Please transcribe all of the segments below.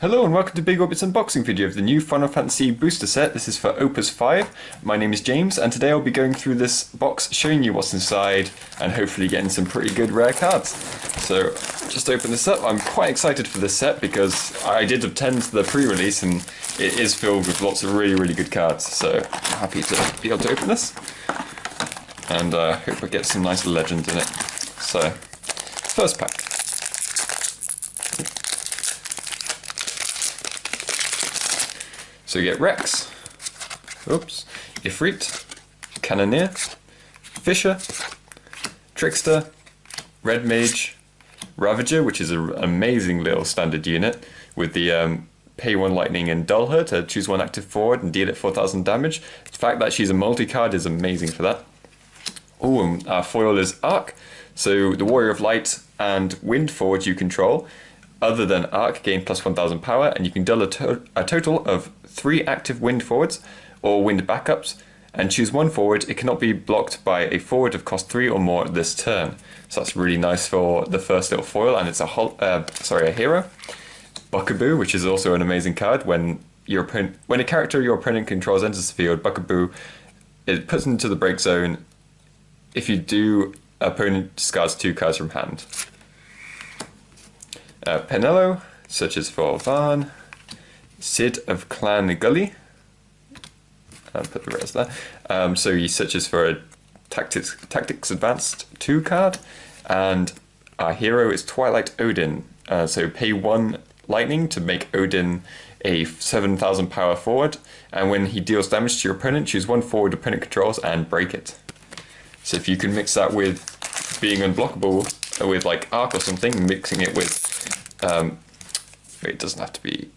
Hello and welcome to Big Orbit's unboxing video of the new Final Fantasy booster set. This is for Opus 5. My name is James and today I'll be going through this box, showing you what's inside and hopefully getting some pretty good rare cards. So just open this up. I'm quite excited for this set because I did attend the pre-release and it is filled with lots of really good cards. So I'm happy to be able to open this and hope I get some nice legends in it. So first pack. So you get Rex, Ifrit, Cannoneer, Fisher, Trickster, Red Mage, Ravager, which is an amazing little standard unit with the pay 1 lightning and dull her to choose 1 active forward and deal it 4000 damage. The fact that she's a multi-card is amazing for that. Oh, and our foil is Arc, so the Warrior of Light and Wind forwards you control, other than Arc, gain plus 1000 power, and you can dull a total of 3 active wind forwards or wind backups and choose 1 forward. It cannot be blocked by a forward of cost 3 or more this turn. So that's really nice for the first little foil, and it's a hero. Buckaboo, which is also an amazing card. When a character your opponent controls enters the field, Buckaboo, it puts into the break zone. If you do, opponent discards 2 cards from hand. Penelo, searches for Varn. Sid of Clan Gully. I'll put the rest there. So he searches for a Tactics Advanced 2 card. And our hero is Twilight Odin. So pay 1 lightning to make Odin a 7000 power forward. And when he deals damage to your opponent, choose 1 forward opponent controls and break it. So if you can mix that with being unblockable with like Arc or something, mixing it with it doesn't have to be.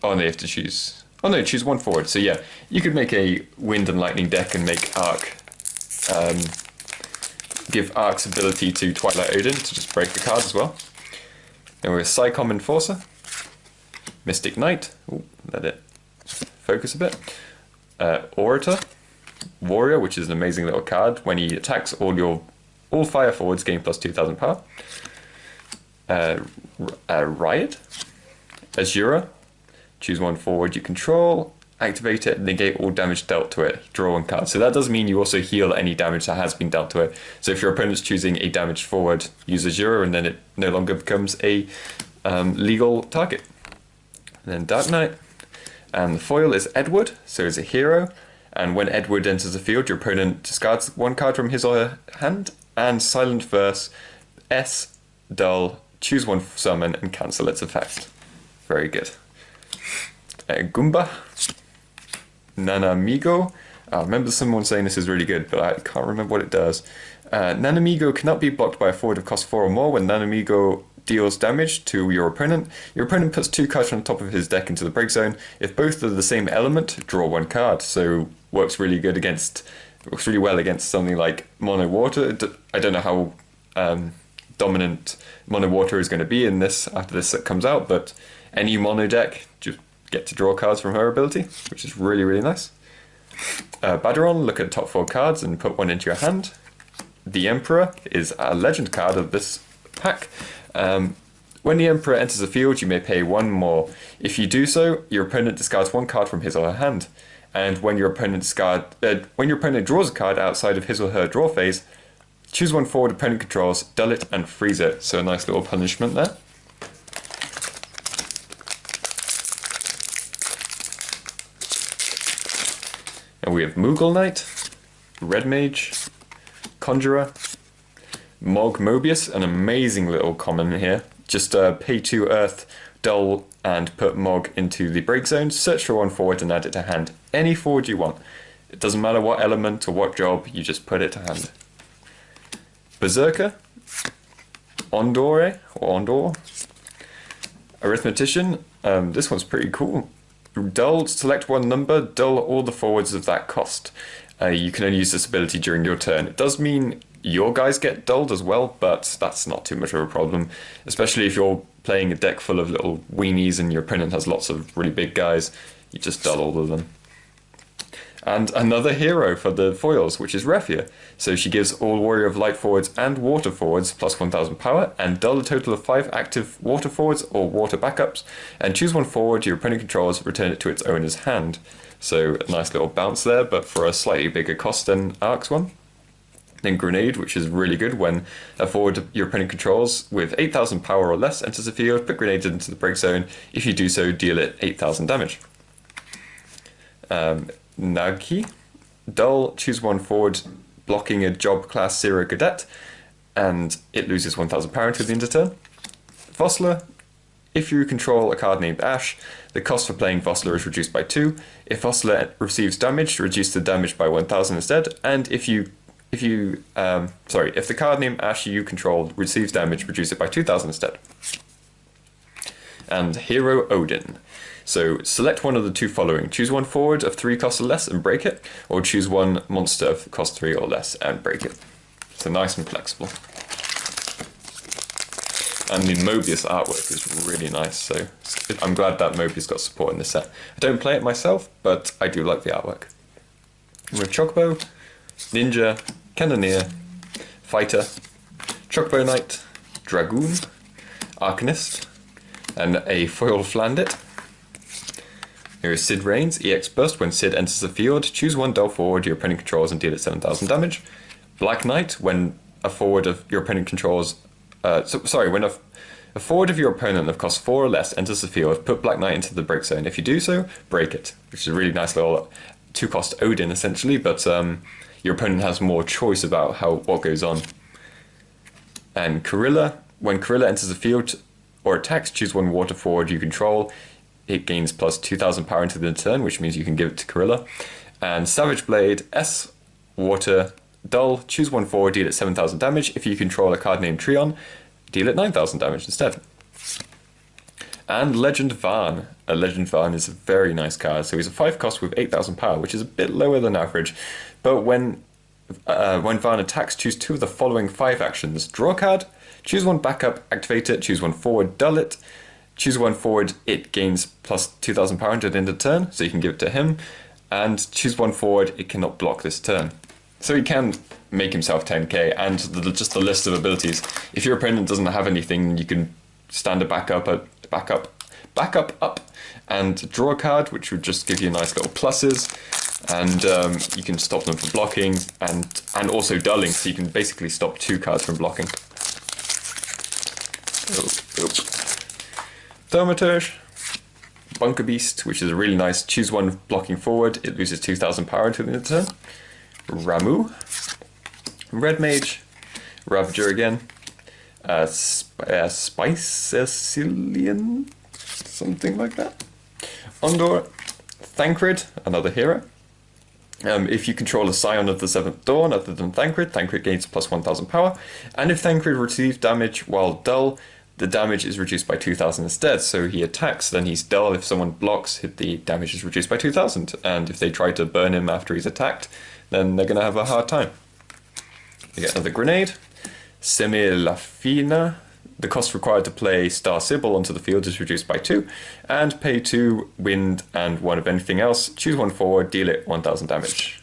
Oh no, you have to choose. Oh no, choose 1 forward. So yeah, you could make a Wind and Lightning deck and make Arc, give Arc's ability to Twilight Odin to just break the card as well. Then we're Psycom Enforcer, Mystic Knight. Ooh, let it focus a bit. Orator Warrior, which is an amazing little card. When he attacks, all fire forwards gain plus 2000 power. Riot, Azura, choose 1 forward you control, activate it, negate all damage dealt to it, draw 1 card. So that does mean you also heal any damage that has been dealt to it. So if your opponent's choosing a damaged forward, use Azura and then it no longer becomes a legal target. And then Dark Knight, and the foil is Edward, so it's a hero, and when Edward enters the field, your opponent discards 1 card from his or her hand, and Silent Verse, Dull, choose 1 summon and cancel its effect. Very good. Goomba, Nanamigo. I remember someone saying this is really good, but I can't remember what it does. Nanamigo cannot be blocked by a forward of cost 4 or more. When Nanamigo deals damage to your opponent puts 2 cards from the top of his deck into the break zone. If both are the same element, draw 1 card. So works really well against something like Mono Water. I don't know how dominant Mono Water is going to be in this after this set comes out, but any mono deck just get to draw cards from her ability, which is really nice. Baderon, look at top 4 cards and put 1 into your hand. The Emperor is a legend card of this pack. When the Emperor enters the field, you may pay 1 more. If you do so, your opponent discards 1 card from his or her hand. And when your opponent draws a card outside of his or her draw phase, choose 1 forward opponent controls, dull it, and freeze it. So a nice little punishment there. And we have Moogle Knight, Red Mage, Conjurer, Mog Mobius, an amazing little common here. Just pay 2 Earth, dull, and put Mog into the break zone, search for 1 forward and add it to hand. Any forward you want. It doesn't matter what element or what job, you just put it to hand. Berserker, Ondor, Arithmetician. This one's pretty cool. Dull, select 1 number, dull all the forwards of that cost. You can only use this ability during your turn. It does mean your guys get dulled as well, but that's not too much of a problem, especially if you're playing a deck full of little weenies and your opponent has lots of really big guys. You just dull all of them. And another hero for the foils, which is Raffia. So she gives all Warrior of Light forwards and Water forwards plus 1000 power, and deal a total of 5 active Water forwards or Water backups, and choose one forward your opponent controls, return it to its owner's hand. So a nice little bounce there, but for a slightly bigger cost than Ark's one. Then Grenade, which is really good when a forward your opponent controls with 8000 power or less enters the field, put grenades into the break zone. If you do so, deal it 8000 damage. Nagi, dull, choose one forward blocking a job class 0 cadet, and it loses 1000 power until the end of turn. Vossler, if you control a card named Ash, the cost for playing Vossler is reduced by 2. If Vossler receives damage, reduce the damage by 1000 instead, and if the card named Ash you control receives damage, reduce it by 2000 instead. And Hero Odin. So select one of the two following. Choose one forward of 3 cost or less and break it, or choose one monster of cost 3 or less and break it. So nice and flexible. And the Mobius artwork is really nice, so I'm glad that Mobius got support in this set. I don't play it myself, but I do like the artwork. With Chocobo, Ninja, Cannoneer, Fighter, Chocobo Knight, Dragoon, Arcanist, and a foil Flandit. Here is Sid Reigns, EX Burst. When Sid enters the field, choose one dull forward your opponent controls and deal it 7000 damage. Black Knight, when a forward of your opponent controls... when a forward of your opponent of cost 4 or less enters the field, put Black Knight into the break zone. If you do so, break it. Which is a really nice little 2-cost Odin, essentially, but your opponent has more choice about what goes on. And Korilla, when Korilla enters the field or attacks, choose one water forward you control. It gains plus 2000 power into the turn, which means you can give it to Korilla. And Savage Blade, S, water, dull, choose one forward, deal it 7000 damage. If you control a card named Treon, deal it 9000 damage instead. And Legend Varn. Legend Varn is a very nice card. So he's a 5-cost with 8000 power, which is a bit lower than average. But when Varn attacks, choose 2 of the following 5 actions. Draw a card, choose one backup, activate it, choose one forward, dull it. Choose one forward, it gains plus 2000 power until the end of the turn, so you can give it to him. And choose one forward, it cannot block this turn. So he can make himself 10k, and just the list of abilities. If your opponent doesn't have anything, you can stand a backup up, and draw a card, which would just give you nice little pluses. And you can stop them from blocking, and also dulling, so you can basically stop 2 cards from blocking. Thaumaturge, Bunker Beast, which is a really nice choose one blocking forward, it loses 2000 power until the end of the turn. Ramu, Red Mage, Ravager again, Spicecilian, something like that. Ondor, Thancred, another hero. If you control a Scion of the 7th Dawn other than Thancred, Thancred gains plus 1000 power, and if Thancred receives damage while dull, the damage is reduced by 2000 instead. So he attacks, then he's dull. If someone blocks, the damage is reduced by 2000. And if they try to burn him after he's attacked, then they're going to have a hard time. You get another grenade. Semilafina. The cost required to play Star Sybil onto the field is reduced by 2. And pay 2 wind and 1 of anything else. Choose one forward, deal it 1000 damage.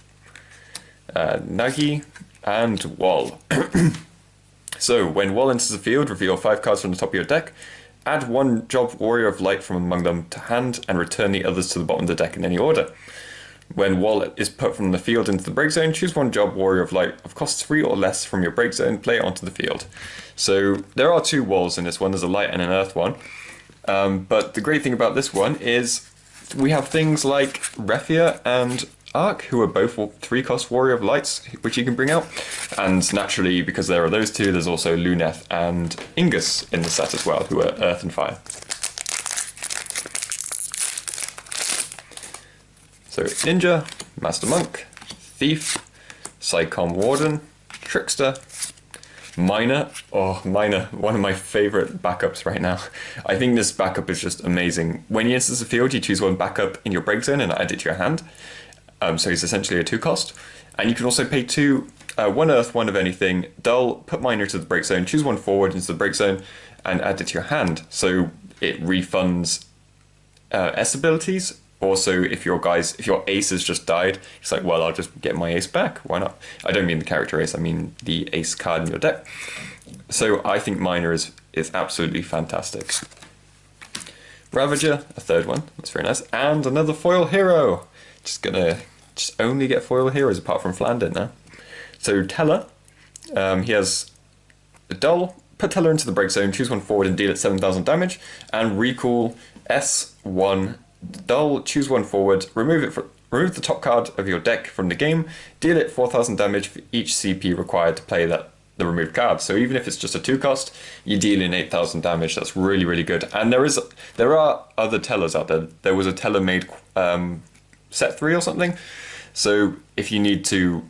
Nagi and Wall. So, when Wall enters the field, reveal 5 cards from the top of your deck, add 1 Job Warrior of Light from among them to hand, and return the others to the bottom of the deck in any order. When Wall is put from the field into the break zone, choose 1 Job Warrior of Light of cost 3 or less from your break zone, play it onto the field. So, there are 2 walls in this one, there's a light and an earth one. But the great thing about this one is we have things like Raffia and Arc, who are both 3-cost Warrior of Lights, which you can bring out. And naturally, because there are those 2, there's also Luneth and Ingus in the set as well, who are Earth and Fire. So Ninja, Master Monk, Thief, Psycom Warden, Trickster, Miner. Oh, Miner, one of my favourite backups right now. I think this backup is just amazing. When he enters the field, you choose 1 backup in your break zone and add it to your hand. So he's essentially a 2-cost. And you can also pay 2, 1 earth, 1 of anything, dull, put Miner to the break zone, choose 1 forward into the break zone, and add it to your hand. So it refunds S abilities, also, if your ace has just died, it's like, well, I'll just get my ace back. Why not? I don't mean the character ace, I mean the ace card in your deck. So I think Miner is absolutely fantastic. Ravager, a third one, that's very nice. And another foil hero. Just only get foil heroes apart from Flandin now. So Teller, he has a Dull, put Teller into the break zone, choose one forward and deal it 7,000 damage, and recall S1 Dull, choose one forward, remove the top card of your deck from the game, deal it 4,000 damage for each CP required to play the removed card. So even if it's just a 2 cost, you deal in 8,000 damage. That's really, really good. And there are other Tellers out there. There was a Teller made set 3 or something. So if you need to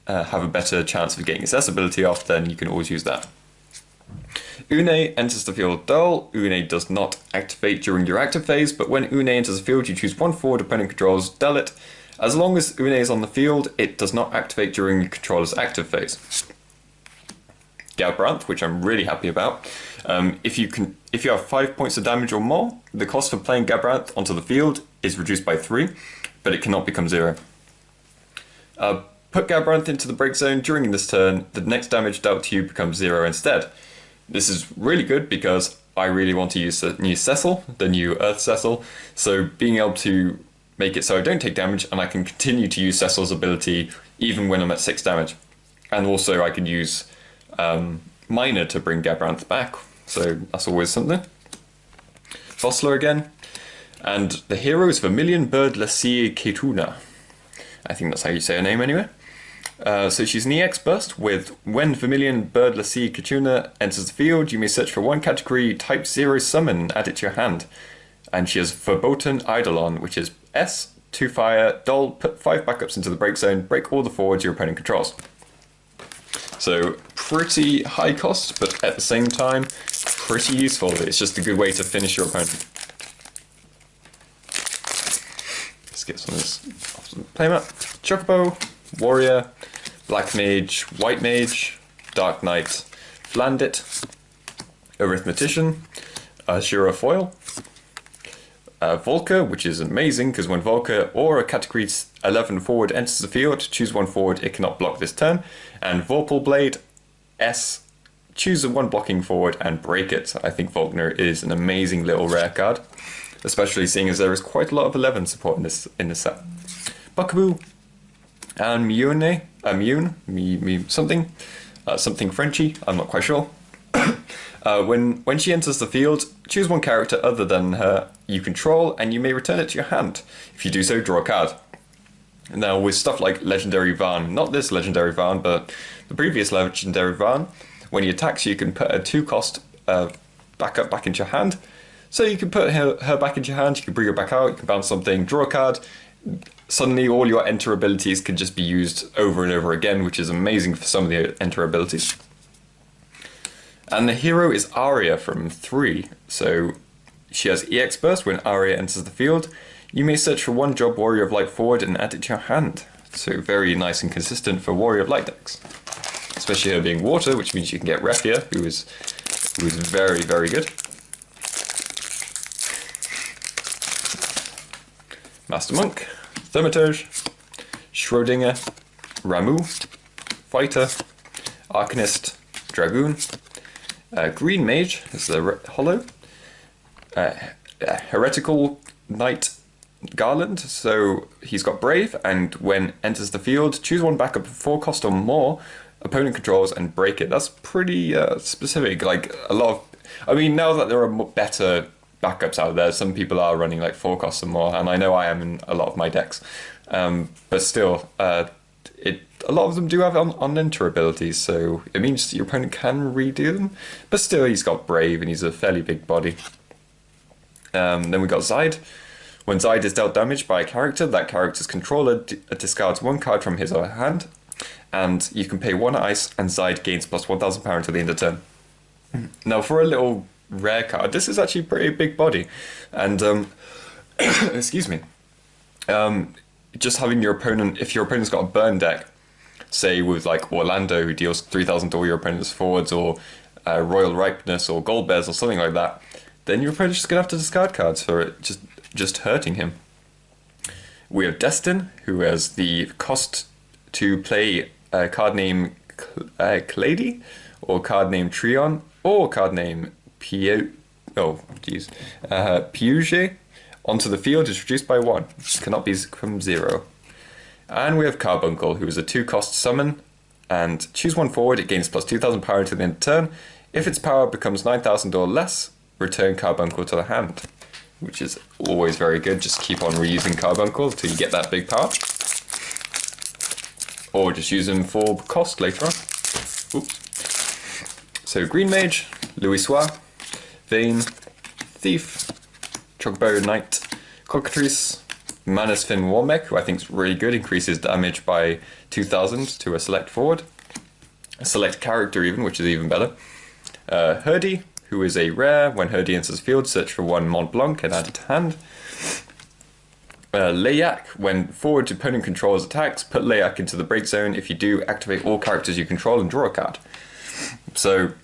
have a better chance of getting accessibility off, then you can always use that. Une enters the field Dull. Une does not activate during your active phase, but when Une enters the field, you choose one forward opponent controls, dull it. As long as Une is on the field, it does not activate during your controller's active phase. Galbranth, which I'm really happy about. If you have 5 points of damage or more, the cost for playing Galbranth onto the field is reduced by 3, but it cannot become 0. Put Galbranth into the break zone during this turn, the next damage dealt to you becomes 0 instead. This is really good because I really want to use the new Cecil, the new Earth Cecil, so being able to make it so I don't take damage and I can continue to use Cecil's ability even when I'm at 6 damage. And also I can use Miner to bring Galbranth back, so that's always something. Vossler again, and the hero is Vermilion Bird Lassie Ketuna. I think that's how you say her name anyway. So she's an EX burst with when Vermilion Bird Lassie Ketuna enters the field, you may search for one category type 0 summon and add it to your hand. And she has Verboten Eidolon, which is S, 2 fire, Dull, put 5 backups into the break zone, break all the forwards your opponent controls. So pretty high cost, but at the same time, pretty useful. It's just a good way to finish your opponent. Let's get some of this off the playmat. Chocobo, Warrior, Black Mage, White Mage, Dark Knight, Flandit, Arithmetician, Azura Foil, Volker, which is amazing because when Volker or a category 11 forward enters the field, choose one forward, it cannot block this turn. And Vorpal Blade, S, choose one blocking forward and break it. I think Volkner is an amazing little rare card, especially seeing as there is quite a lot of 11 support in this set. Buckaboo and something Frenchy, I'm not quite sure. When she enters the field, choose one character other than her you control, and you may return it to your hand. If you do so, draw a card. Now, with stuff like Legendary Varn, not this Legendary Varn, but the previous Legendary Varn, when he attacks, you can put a 2-cost backup back into your hand. So you can put her back into your hand, you can bring her back out, you can bounce something, draw a card. Suddenly, all your enter abilities can just be used over and over again, which is amazing for some of the enter abilities. And the hero is Aria from 3, so she has EX Burst when Aria enters the field. You may search for one job Warrior of Light forward and add it to your hand. So very nice and consistent for Warrior of Light decks. Especially her being water, which means you can get Raffia, who is very, very good. Master Monk, Thaumaturge, Schrödinger, Ramu, Fighter, Arcanist, Dragoon, Green Mage is the Hollow, Heretical Knight Garland, so he's got Brave, and when enters the field, choose one backup of 4 cost or more, opponent controls, and break it. That's pretty specific, like a lot of, I mean, now that there are better backups out there, some people are running like 4 costs or more, and I know I am in a lot of my decks, but still, a lot of them do have on-enter abilities, so it means your opponent can redo them, but still he's got Brave and he's a fairly big body. Then we got Zide. When Zide is dealt damage by a character, that character's controller discards 1 card from his or her hand, and you can pay 1 ice, and Zide gains plus 1,000 power until the end of turn. Now, for a little rare card, this is actually a pretty big body, and excuse me, just having your opponent, if your opponent's got a burn deck, say with like Orlando, who deals 3,000 to all your opponent's forwards, or Royal Ripeness, or Gold Bears, or something like that, then your opponent's just gonna have to discard cards for it, just hurting him. We have Destin, who has the cost to play a card name Clady, or card name Trion, or card name Puge onto the field is reduced by 1. Cannot be from 0. And we have Carbuncle, who is a 2-cost summon, and choose 1 forward, it gains plus 2,000 power until the end of turn. If its power becomes 9,000 or less, return Carbuncle to the hand, which is always very good. Just keep on reusing Carbuncle until you get that big power. Or just use them for cost later on. Oops. So Green Mage, Louisoix, Vayne, Thief, Chogberry Knight, Cockatrice, Manasfin Warmech, who I think is really good, increases damage by 2,000 to a select forward. A select character even, which is even better. Herdy, who is a rare. When Herdy enters the field, search for 1 Mont Blanc and add it to hand. Layak, when forward opponent controls attacks, put Layak into the break zone. If you do, activate all characters you control and draw a card. So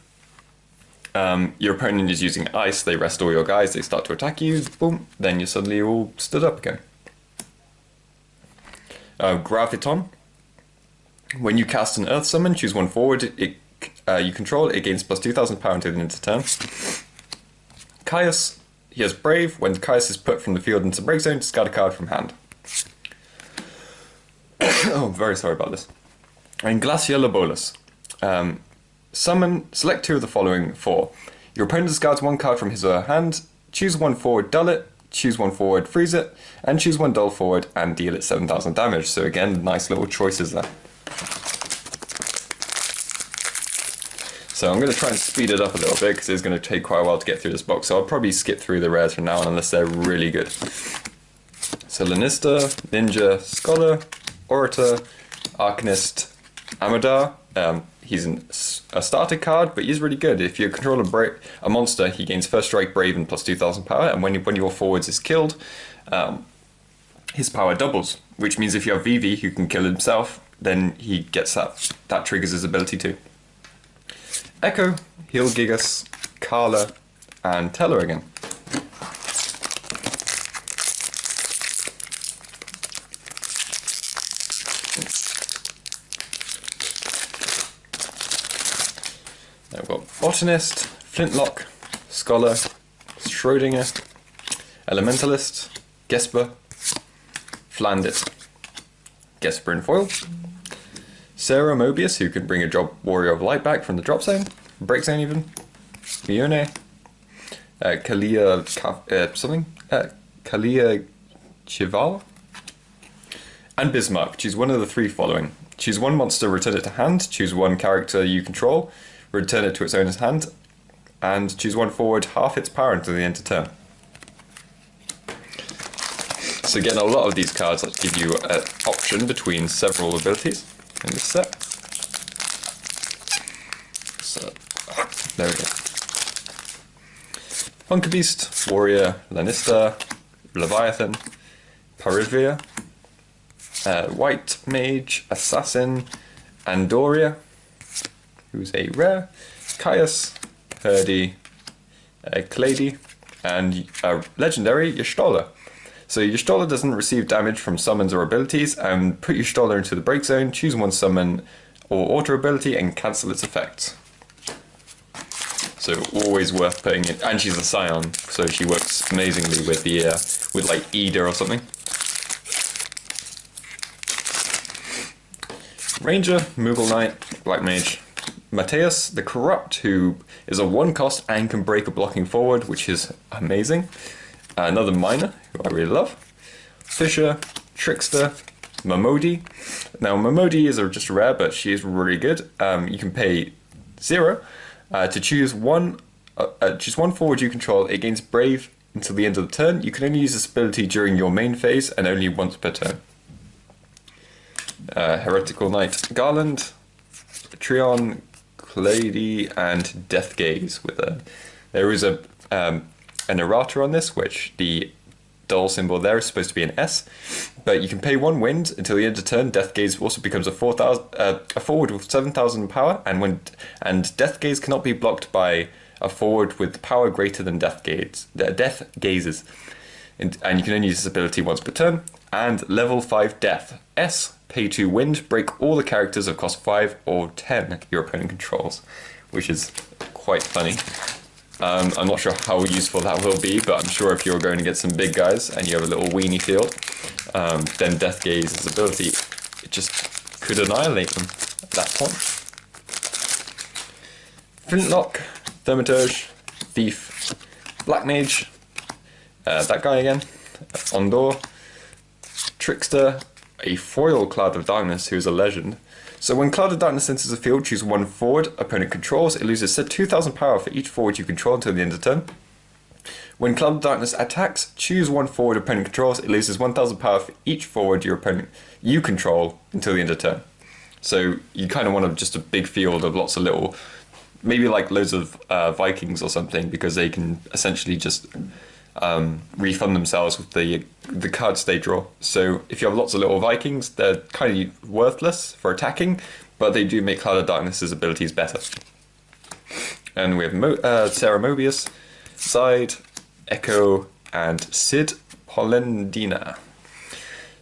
your opponent is using ice, they rest all your guys, they start to attack you, boom, then you're suddenly all stood up again. Graviton, when you cast an earth summon, choose 1 forward, you control, it gains plus 2,000 power until the end of the turn. Caius, he has Brave. When Caius is put from the field into the break zone, discard a card from hand. Oh, very sorry about this. And Glacia Lobolus. Select 2 of the following 4. Your opponent discards 1 card from his or her hand, choose 1 forward, dull it, choose 1 forward, freeze it, and choose 1 dull forward and deal it 7,000 damage. So again, nice little choices there. So I'm going to try and speed it up a little bit because it's going to take quite a while to get through this box. So I'll probably skip through the rares from now on unless they're really good. So Lannister, Ninja, Scholar, Orator, Arcanist, Amadar. He's a starter card, but he's really good. If you control a monster, he gains First Strike, Brave, and plus 2,000 power. And when your forwards is killed, his power doubles. Which means if you have Vivi who can kill himself, then he gets that. That triggers his ability too. Echo, Heal Gigas, Carla, and Teller again. Now we've got Botanist, Flintlock, Scholar, Schrodinger, Elementalist, Gesper, Flandit, Gesper in foil, Sarah Mobius, who can bring a Warrior of Light back from the drop zone, break zone even, Fiona, Kalia Chival, and Bismarck. Choose 1 of the 3 following. Choose 1 monster, return it to hand, choose 1 character you control, return it to its owner's hand, and choose 1 forward, half its power until the end of turn. So again, a lot of these cards give you an option between several abilities in this set. So, there we go. Bunker Beast, Warrior, Lannister, Leviathan, Parivia, White Mage, Assassin, Andoria, who's a rare, Caius, Herdy, Clady, and a legendary, Y'shtola. So Y'shtola doesn't receive damage from summons or abilities, and put Y'shtola into the break zone, choose 1 summon or auto ability and cancel its effects. So always worth putting in, and she's a Scion, so she works amazingly with the with like Ida or something. Ranger, Moogle Knight, Black Mage, Mateus the Corrupt, who is a 1-cost and can break a blocking forward, which is amazing. Another Miner, who I really love. Fisher, Trickster, Momodi. Now Momodi is just a rare, but she is really good. You can pay 0 to choose one forward you control. It gains Brave until the end of the turn. You can only use this ability during your main phase and only once per turn. Heretical Knight Garland, Trion, Clady, and Death Gaze. There is an errata on this, which the dull symbol there is supposed to be an S, but you can pay 1 wind until the end of turn. Death Gaze also becomes a forward with 7,000 power, and Death Gaze cannot be blocked by a forward with power greater than Death Gazes, and you can only use this ability once per turn. And level 5 Death. S, pay 2 Wind, break all the characters of cost 5 or 10 your opponent controls, which is quite funny. I'm not sure how useful that will be, but I'm sure if you're going against some big guys and you have a little weenie field, then Death Gaze's ability, it just could annihilate them at that point. Flintlock, Thaumaturge, Thief, Black Mage, that guy again, Ondor, Trickster, a foil Cloud of Darkness who's a legend. So when Cloud of Darkness enters the field, choose one forward opponent controls. It loses 2,000 power for each forward you control until the end of turn. When Cloud of Darkness attacks, choose one forward opponent controls. It loses 1,000 power for each forward you control until the end of turn. So you kind of want just a big field of lots of little, maybe like loads of Vikings or something, because they can essentially just refund themselves with the cards they draw. So if you have lots of little Vikings, they're kind of worthless for attacking, but they do make Cloud of Darkness's abilities better. And we have Sarah Mobius, Side, Echo, and Sid Polendina.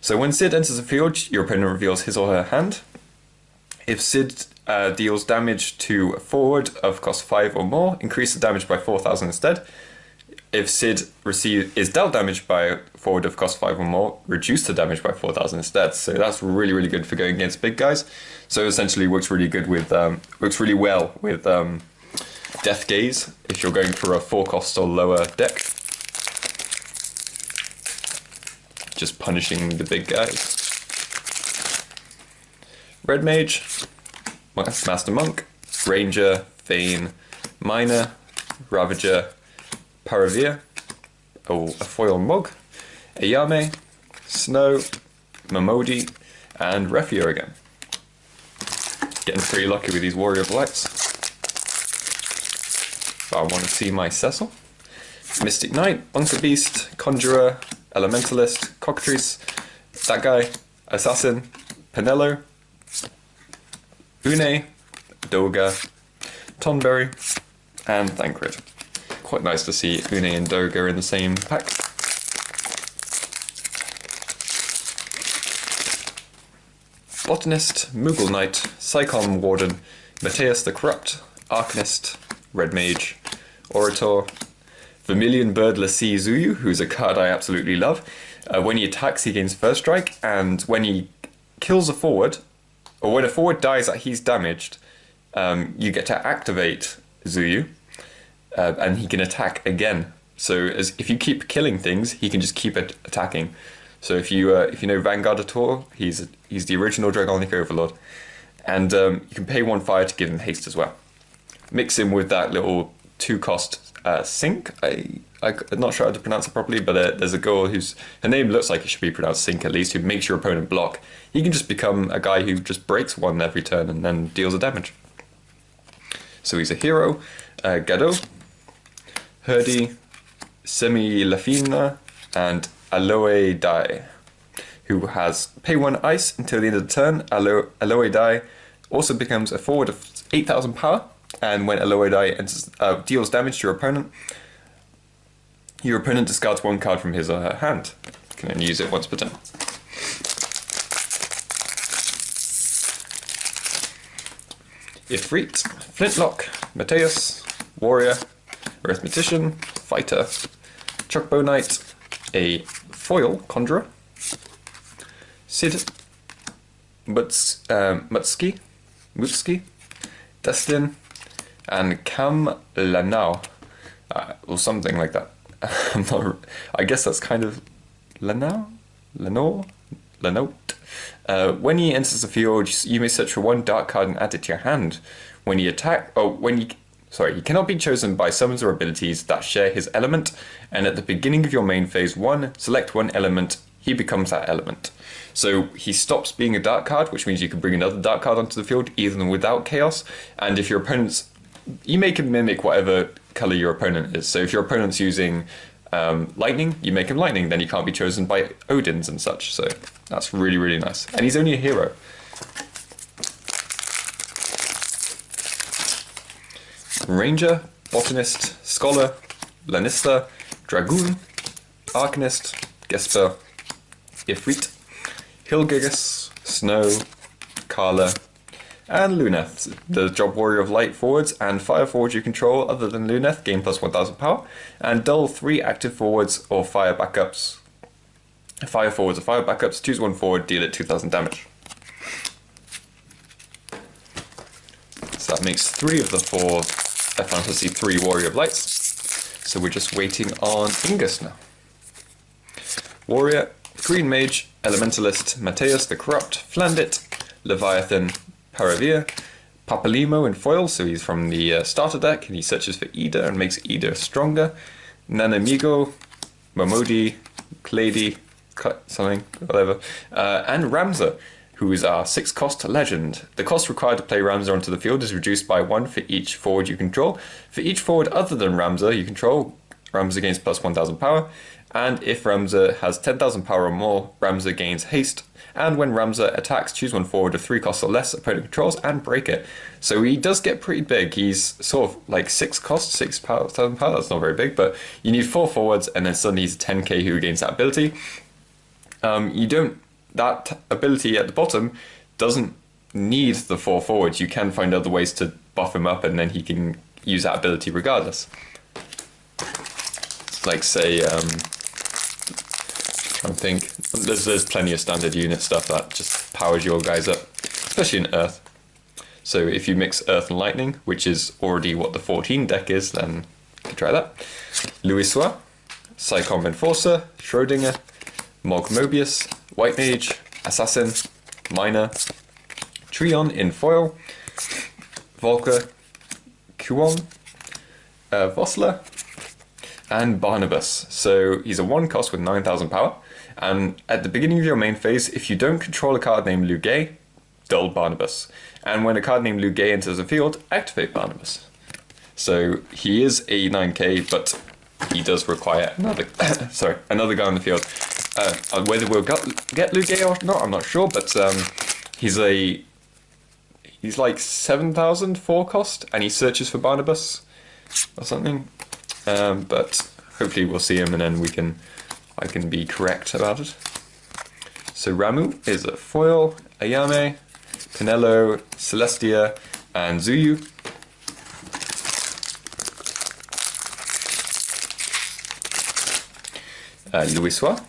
So when Sid enters the field, your opponent reveals his or her hand. If Sid deals damage to a forward of cost 5 or more, increase the damage by 4,000 instead. If Sid is dealt damage by a forward of cost 5 or more, reduce the damage by 4,000 instead. So that's really, really good for going against big guys. So essentially works really good with works really well with Death Gaze if you're going for a 4 cost or lower deck. Just punishing the big guys. Red Mage, Master Monk, Ranger, Thane, Miner, Ravager, Paravir, a foil Mog, Ayame, Snow, Mamodi, and Raffia again. Getting pretty lucky with these Warrior of Lights. I want to see my Cecil. Mystic Knight, Bunker Beast, Conjurer, Elementalist, Cockatrice, that guy, Assassin, Pinello, Une, Doga, Tonberry, and Thancred. Quite nice to see Une and Doga in the same pack. Botanist, Moogle Knight, Psychon Warden, Mateus the Corrupt, Arcanist, Red Mage, Orator, Vermilion Bird Lassie Zuyu, who's a card I absolutely love. When he attacks, he gains first strike, and when he kills a forward, or when a forward dies that he's damaged, you get to activate Zuyu, and he can attack again. So if you keep killing things, he can just keep attacking. So if you know Vanguard at all, he's the original Dragonic Overlord, and you can pay 1 fire to give him haste as well. Mix him with that little 2-cost Sync. I'm not sure how to pronounce it properly, but there's a girl her name looks like it should be pronounced Sync at least, who makes your opponent block. He can just become a guy who just breaks 1 every turn and then deals a damage. So he's a hero. Gado, Herdy, Semi Lafina, and Aloe Dai, who has pay 1 ice until the end of the turn. Aloe Dai also becomes a forward of 8,000 power, and when Aloe Dai deals damage to your opponent discards 1 card from his or her hand. You can only use it once per turn. Ifrit, Flintlock, Mateus, Warrior, Arithmetician, Fighter, Chuckbow Knight, a foil Conjurer, Sid, Mutski, Destin, and Cam Lanao, or something like that. I guess that's kind of Lanao? Lanote. When he enters the field, you may search for 1 dark card and add it to your hand. When he he cannot be chosen by summons or abilities that share his element, and at the beginning of your main phase 1, select 1 element, he becomes that element. So he stops being a dark card, which means you can bring another dark card onto the field, even without chaos, and if your opponent's, you make him mimic whatever color your opponent is. So if your opponent's using lightning, you make him lightning, then he can't be chosen by Odins and such, so that's really, really nice. And he's only a hero. Ranger, Botanist, Scholar, Lanista, Dragoon, Arcanist, Gesper, Ifrit, Hilgigus, Snow, Karla, and Luneth. The job Warrior of Light forwards and fire forwards you control other than Luneth gain plus 1000 power, and dull 3 active forwards or fire backups. Fire forwards or fire backups, choose 1 forward, deal it 2000 damage. So that makes 3 of the 4 Fantasy 3 Warrior of Lights. So we're just waiting on Ingus now. Warrior, Green Mage, Elementalist, Mateus the Corrupt, Flandit, Leviathan, Paravir, Papalimo in foil, so he's from the starter deck, and he searches for Ida and makes Ida stronger. Nanamigo, Momodi, Clady, something, whatever, and Ramza, who is our 6 cost legend. The cost required to play Ramza onto the field is reduced by 1 for each forward you control. For each forward other than Ramza you control, Ramza gains plus 1000 power, and if Ramza has 10,000 power or more, Ramza gains haste, and when Ramza attacks, choose 1 forward of 3 costs or less opponent controls and break it. So he does get pretty big. He's sort of like 6 cost, 6,000 power, that's not very big, but you need 4 forwards, and then suddenly he's 10k who gains that ability. That ability at the bottom doesn't need the 4 forwards. You can find other ways to buff him up, and then he can use that ability regardless. Like say, I think there's plenty of standard unit stuff that just powers your guys up, especially in Earth. So if you mix Earth and Lightning, which is already what the 14 deck is, then you can try that. Louisois, Psycom Enforcer, Schrodinger, Mog Mobius, White Mage, Assassin, Miner, Treon in foil, Volker, Kuon, Vossler, and Barnabas. So he's a 1 cost with 9000 power, and at the beginning of your main phase, if you don't control a card named Lugay, dull Barnabas. And when a card named Lugay enters the field, activate Barnabas. So he is a 9k, but he does require another another guy on the field. Whether we'll get Lugay or not, I'm not sure, but he's like 7,000 4 cost, and he searches for Barnabas or something. But hopefully we'll see him, and then I can be correct about it. So Ramu is a foil, Ayame, Pinello, Celestia, and Zuyu. Louisois,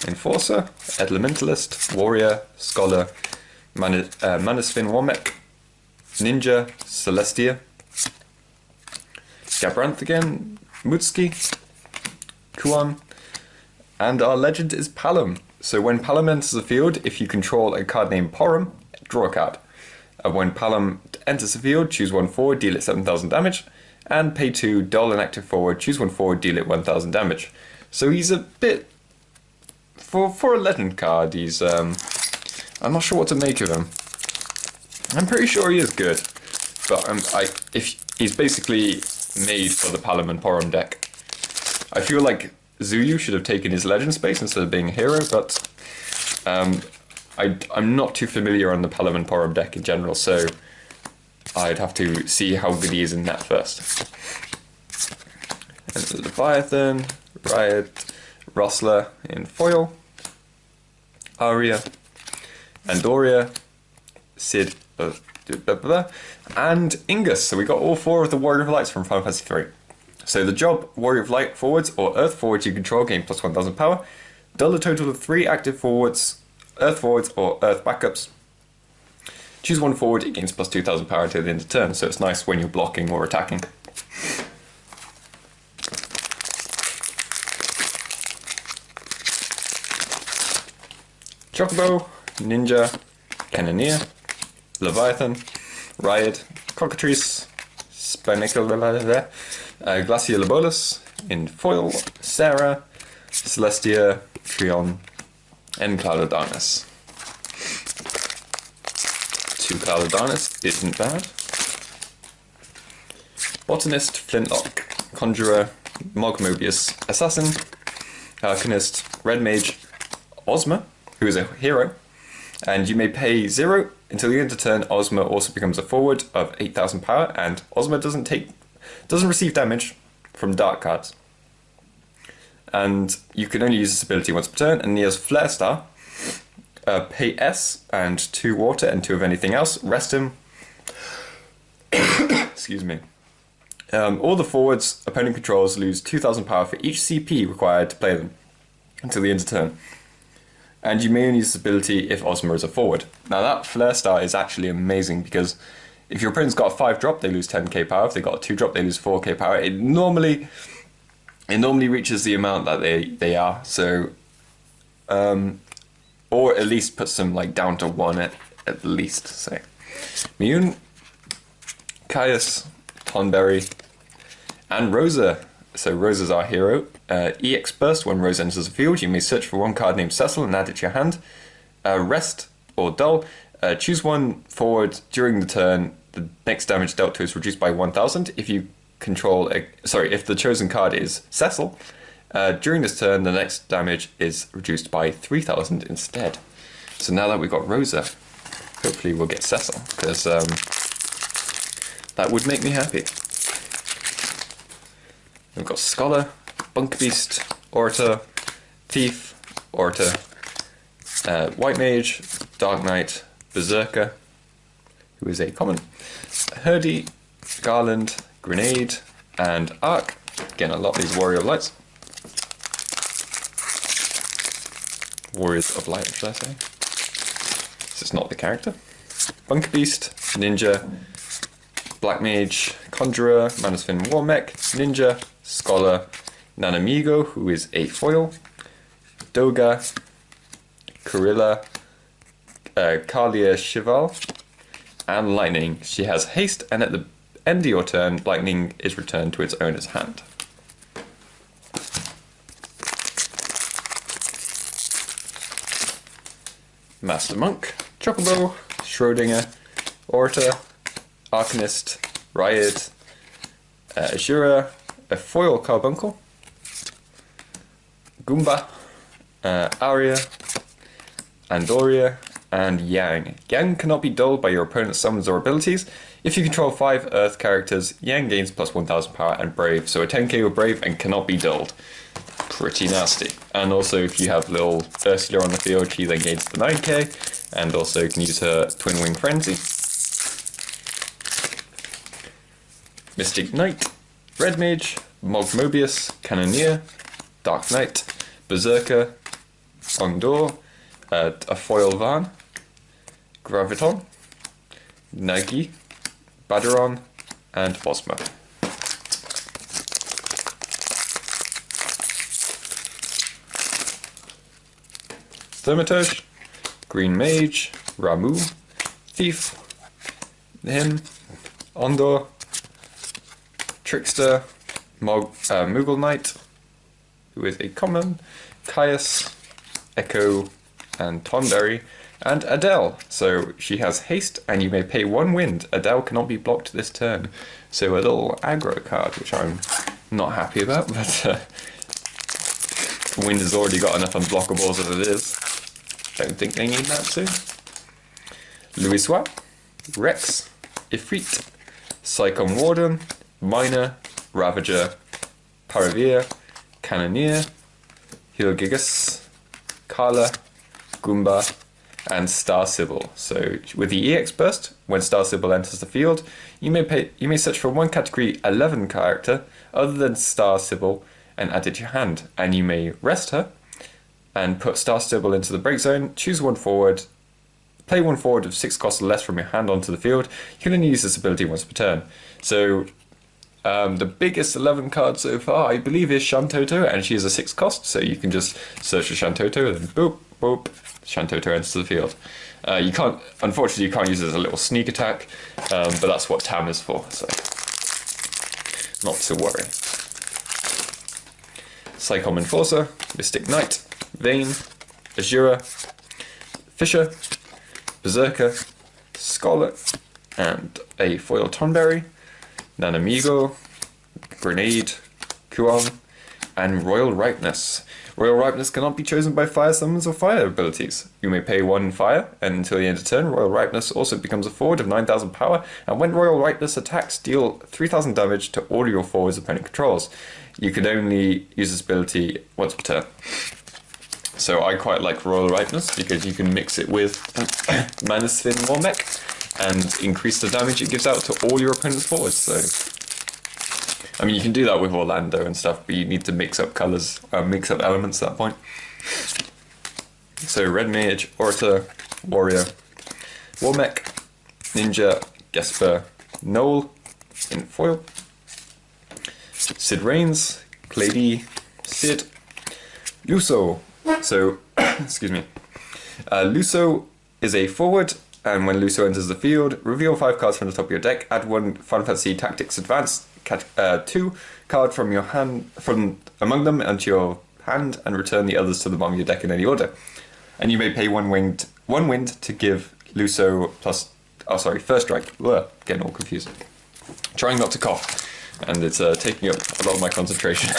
Enforcer, Elementalist, Warrior, Scholar, Manasvin Womek, Ninja, Celestia, Gabranth again, Mutski, Kuan, and our legend is Palom. So when Palom enters the field, if you control a card named Porum, draw a card. When Palom enters the field, choose 1 forward, deal it 7,000 damage, and pay 2, dull an active forward, choose 1 forward, deal it 1,000 damage. So he's a bit, for a legend card, he's, I'm not sure what to make of him. I'm pretty sure he is good, but if he's basically made for the Palom and Porum deck. I feel like Zuyu should have taken his legend space instead of being a hero, but I'm not too familiar on the Palom and Porum deck in general, so I'd have to see how good he is in that first. And Leviathan, Riot, Rossler in foil, Aria, Andoria, Sid, and Ingus. So we got all 4 of the Warrior of Lights from Final Fantasy 3. So the job, Warrior of Light forwards or Earth forwards you control gain plus 1000 power. Dull a total of 3 active forwards, Earth forwards or Earth backups. Choose 1 forward, it gains plus 2000 power until the end of turn, so it's nice when you're blocking or attacking. Chocobo, Ninja, Cannoneer, Leviathan, Riot, Cockatrice, Glaciolabolus in foil, Sarah, Celestia, Treon, and Cloud of Darkness. 2 Cloud of Darkness isn't bad. Botanist, Flintlock, Conjurer, Mog Mobius, Assassin, Arcanist, Red Mage, Ozma, who is a hero, and you may pay 0 until the end of turn. Ozma also becomes a forward of 8,000 power, and Ozma doesn't receive damage from dark cards. And you can only use this ability once per turn, and he has Flare Star, pay S and 2 water and 2 of anything else. Rest him. Excuse me. All the forwards opponent controls lose 2,000 power for each CP required to play them until the end of turn. And you may only use this ability if Ozma is a forward. Now that Flare Star is actually amazing because if your opponent's got a 5-drop, they lose 10k power. If they've got a 2-drop, they lose 4k power. It normally reaches the amount that they are. So, or at least puts them like down to 1 at least. Say, Miyun, Caius, Tonberry, and Rosa. So Rosa's our hero. EX Burst, when Rosa enters the field, you may search for 1 card named Cecil and add it to your hand. Rest or Dull, choose 1 forward during the turn. The next damage dealt to is reduced by 1,000. If you control, if the chosen card is Cecil, during this turn, the next damage is reduced by 3,000 instead. So now that we've got Rosa, hopefully we'll get Cecil, because that would make me happy. We've got Scholar, Bunk Beast, Orator, Thief, Orator, White Mage, Dark Knight, Berserker, who is a common, Herdy, Garland, Grenade, and Arc. Again, I love these Warrior of Lights. Warriors of Light, should I say? This is not the character. Bunk Beast, Ninja, Black Mage, Conjurer, Manasfin War Mech, Ninja, Scholar, Nanamigo, who is a foil, Doga, Korilla, Kalia Shival, and Lightning. She has haste, and at the end of your turn, Lightning is returned to its owner's hand. Master Monk, Chocobo, Schrodinger, Orator, Arcanist, Riot, Azura, a foil Carbuncle, Goomba, Aria, Andoria, and Yang. Yang cannot be dulled by your opponent's summons or abilities. If you control 5 Earth characters, Yang gains plus 1,000 power and Brave, so a 10k with Brave and cannot be dulled. Pretty nasty. And also if you have little Ursula on the field, she then gains the 9k, and also can use her Twin Wing Frenzy. Misty Knight, Red Mage, Mog Mobius, Cannoneer, Dark Knight, Berserker, Ondor, a foil Van, Graviton, Nagi, Baderon, and Ozma. Thaumaturge, Green Mage, Ramu, Thief, him, Ondor, Trickster, Moogle Knight, who is a common, Caius, Echo, and Tonberry, and Adele. So she has haste, and you may pay 1 wind. Adele cannot be blocked this turn. So a little aggro card, which I'm not happy about, but wind has already got enough unblockables as it is. Don't think they need that too. Louisoix, Rex, Ifrit, Psychon Warden, Miner, Ravager, Paravir, Cannoneer, Hilgigas, Kala, Goomba, and Star Sybil. So with the EX Burst, when Star Sybil enters the field, you may search for 1 category 11 character other than Star Sybil and add it to your hand, and you may rest her and put Star Sybil into the break zone, choose 1 forward, play 1 forward of 6 costs or less from your hand onto the field. You can only use this ability once per turn. So the biggest 11 card so far, I believe, is Shantoto, and she is a 6 cost, so you can just search for Shantoto, and then boop, boop, Shantoto enters the field. Unfortunately, you can't use it as a little sneak attack, but that's what Tam is for, so not to worry. Psychom Enforcer, Mystic Knight, Vayne, Azura, Fisher, Berserker, Scholar, and a foil Tonberry, Nanamigo, Grenade, Kuon, and Royal Ripeness. Royal Ripeness cannot be chosen by fire summons or fire abilities. You may pay 1 fire, and until the end of turn, Royal Ripeness also becomes a forward of 9,000 power, and when Royal Ripeness attacks, deal 3,000 damage to all your forwards opponent controls. You can only use this ability once per turn. So I quite like Royal Ripeness because you can mix it with Mana Spin War Mech and increase the damage it gives out to all your opponent's forwards. So, I mean, you can do that with Orlando and stuff, but you need to mix up colors, mix up elements at that point. So Red Mage, Orator, Warrior, War Mech, Ninja, Gesper, Noel in foil, Sid Reigns, Clady, Sid, Luso. So, excuse me. Luso is a forward, and when Luso enters the field, reveal 5 cards from the top of your deck, add 1 Final Fantasy Tactics Advanced, 2 card from your hand, from among them onto your hand, and return the others to the bottom of your deck in any order. And you may pay 1 wind to give Luso plus, first strike. Ugh, getting all confused. Trying not to cough, and it's taking up a lot of my concentration.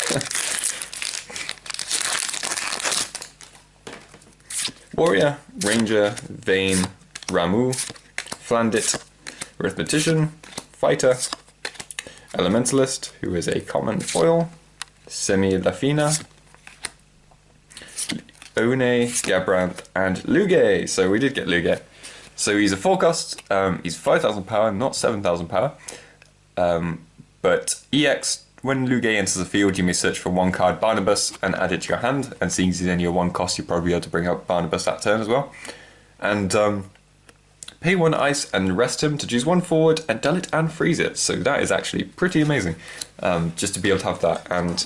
Warrior, Ranger, Vayne, Ramu, Flandit, Arithmetician, Fighter, Elementalist, who is a common foil, Semi-Lafina, One, Gabranth, and Luge. So we did get Luge. So he's a 4-cost, he's 5,000 power, not 7,000 power. But EX, when Luge enters the field, you may search for 1 card Barnabas and add it to your hand. And seeing he's only a 1-cost, you'll probably be able to bring up Barnabas that turn as well. And pay 1 ice and rest him to choose 1 forward and dull it and freeze it. So that is actually pretty amazing, just to be able to have that. And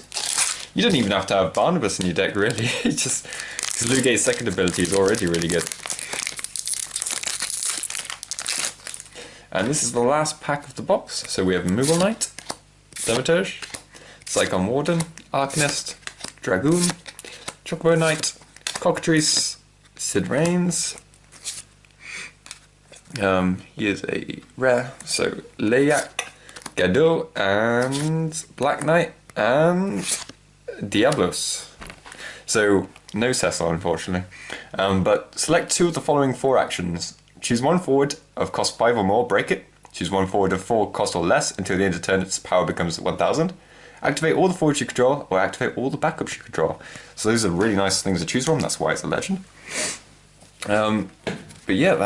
you don't even have to have Barnabas in your deck, really. It's just because Luge's second ability is already really good. And this is the last pack of the box. So we have Moogle Knight, Thaumaturge, Psychon Warden, Arcanist, Dragoon, Chocobo Knight, Cockatrice, Sid Reigns. He is a rare, so Leyak, Gado, and Black Knight, and Diablos. So no Cecil, unfortunately. But select 2 of the following 4 actions. Choose 1 forward of cost 5 or more, break it. Choose 1 forward of 4 cost or less until the end of turn its power becomes 1,000. Activate all the forwards you control, or activate all the backups you control. So those are really nice things to choose from, that's why it's a legend. But yeah,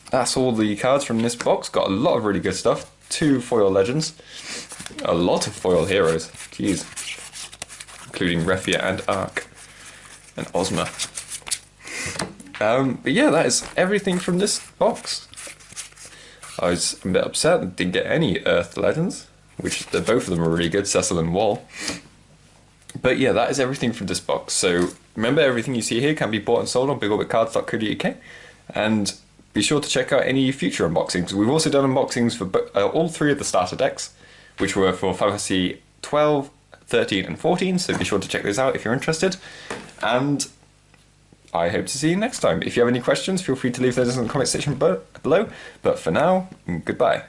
that's all the cards from this box. Got a lot of really good stuff. 2 foil legends. A lot of foil heroes. Jeez. Including Raffia and Ark. And Ozma. But yeah, that is everything from this box. I was a bit upset and didn't get any Earth legends, which both of them are really good, Cecil and Wall. But yeah, that is everything from this box. So remember, everything you see here can be bought and sold on bigorbitcards.co.uk. And be sure to check out any future unboxings. We've also done unboxings for all 3 of the starter decks, which were for Final Fantasy 12, 13 and 14, so be sure to check those out if you're interested. And I hope to see you next time. If you have any questions, feel free to leave those in the comment section below. But for now, goodbye.